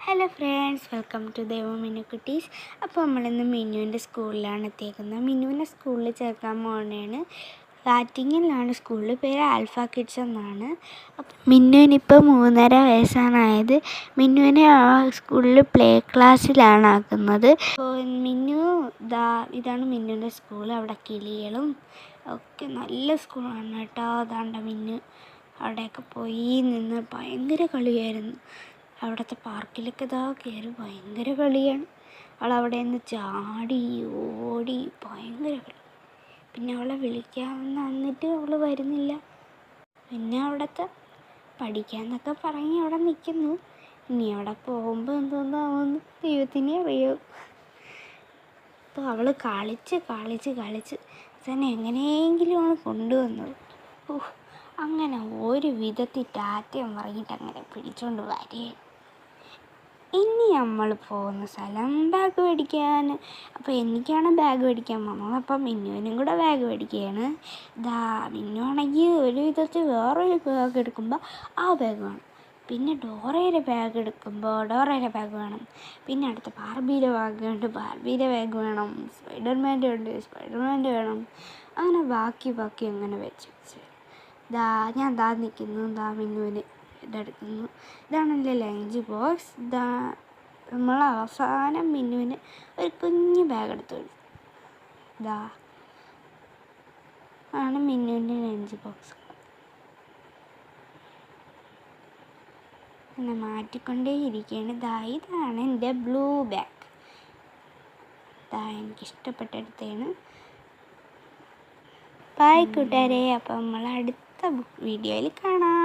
Hello friends, welcome to മിന്നു കുട്ടീസ്. അപ്പോൾ നമ്മളിന്ന് മിന്നുവിൻ്റെ സ്കൂളിലാണ് എത്തിയേക്കുന്നത്. മിന്നുവിനെ സ്കൂളിൽ ചേർക്കാൻ പോകുന്നതാണ്. ആറ്റിങ്ങലിലാണ് സ്കൂളിൽ, പേര് ആൽഫ കിഡ്സ് എന്നാണ്. അപ്പം മിന്നുവിനിപ്പോൾ 3.5 വയസ്സാണായത്. മിന്നുവിനെ ആ സ്കൂളിൽ പ്ലേ ക്ലാസ്സിലാണ് ആക്കുന്നത്. അപ്പോൾ ഇതാണ് മിന്നുവിൻ്റെ സ്കൂൾ. അവിടെ കിളികളും ഒക്കെ നല്ല സ്കൂളാണ് കേട്ടോ. അതാണ്ട മിന്നു അവിടെയൊക്കെ പോയി നിന്ന് ഭയങ്കര കളിയായിരുന്നു. അവിടുത്തെ പാർക്കിലൊക്കെ കയറി ഭയങ്കര കളിയാണ്. അവളവിടെ നിന്ന് ചാടി ഓടി ഭയങ്കര കളി. പിന്നെ അവളെ വിളിക്കാമെന്ന് വന്നിട്ട് അവൾ വരുന്നില്ല. പിന്നെ അവിടുത്തെ പഠിക്കാമെന്നൊക്കെ പറഞ്ഞ് അവിടെ നിൽക്കുന്നു. ഇനി അവിടെ പോകുമ്പോൾ എന്തോന്നാവുമെന്ന് ദൈവത്തിനെ അറിയൂ. അപ്പോൾ അവൾ കളിച്ച് തന്നെ എങ്ങനെയെങ്കിലും അവൾ കൊണ്ടുവന്നത്. അങ്ങനെ ഒരു വിധത്തിൽ ടാറ്റയും പറഞ്ഞിട്ട് അങ്ങനെ പിടിച്ചുകൊണ്ട് വരികയാണ്. ഇനി നമ്മൾ പോകുന്ന സ്ഥലം ബാഗ് മേടിക്കാൻ. അപ്പോൾ എനിക്കാണ് ബാഗ് മേടിക്കാൻ പോകുന്നത്. അപ്പം മിന്നുവിനും കൂടെ ബാഗ് മേടിക്കുകയാണ്. മിന്നുവാണെങ്കിൽ ഒരു വിധത്തിൽ വേറൊരു ബാഗ് എടുക്കുമ്പോൾ ആ ബാഗ് വേണം. പിന്നെ ഡോറയുടെ ബാഗ് എടുക്കുമ്പോൾ ഡോറയുടെ ബാഗ് വേണം. പിന്നെ അടുത്ത ബാർബിയുടെ ബാർബിയുടെ ബാഗ് വേണം. സ്പൈഡർമാൻ്റെ വേണം. അങ്ങനെ ബാക്കി അങ്ങനെ വെച്ച് ഞാൻ നിൽക്കുന്നു. മിന്നുവിന് ഇതെടുക്കുന്നു. ഇതാണ് എൻ്റെ ലഞ്ച് ബോക്സ്. നമ്മൾ അവസാനം മിന്നുവിന് ഒരു കുഞ്ഞ് ബാഗ് എടുത്തു. ആണ് മിന്നുവിൻ്റെ ലഞ്ച് ബോക്സ്. അങ്ങനെ മാറ്റിക്കൊണ്ടേ ഇരിക്കുകയാണ്. ഇതാണ് എൻ്റെ ബ്ലൂ ബാഗ്. എനിക്കിഷ്ടപ്പെട്ടെടുത്താണ്. ബൈ കൂട്ടുകാരെ. അപ്പം നമ്മൾ അടുത്ത വീഡിയോയിൽ കാണാം.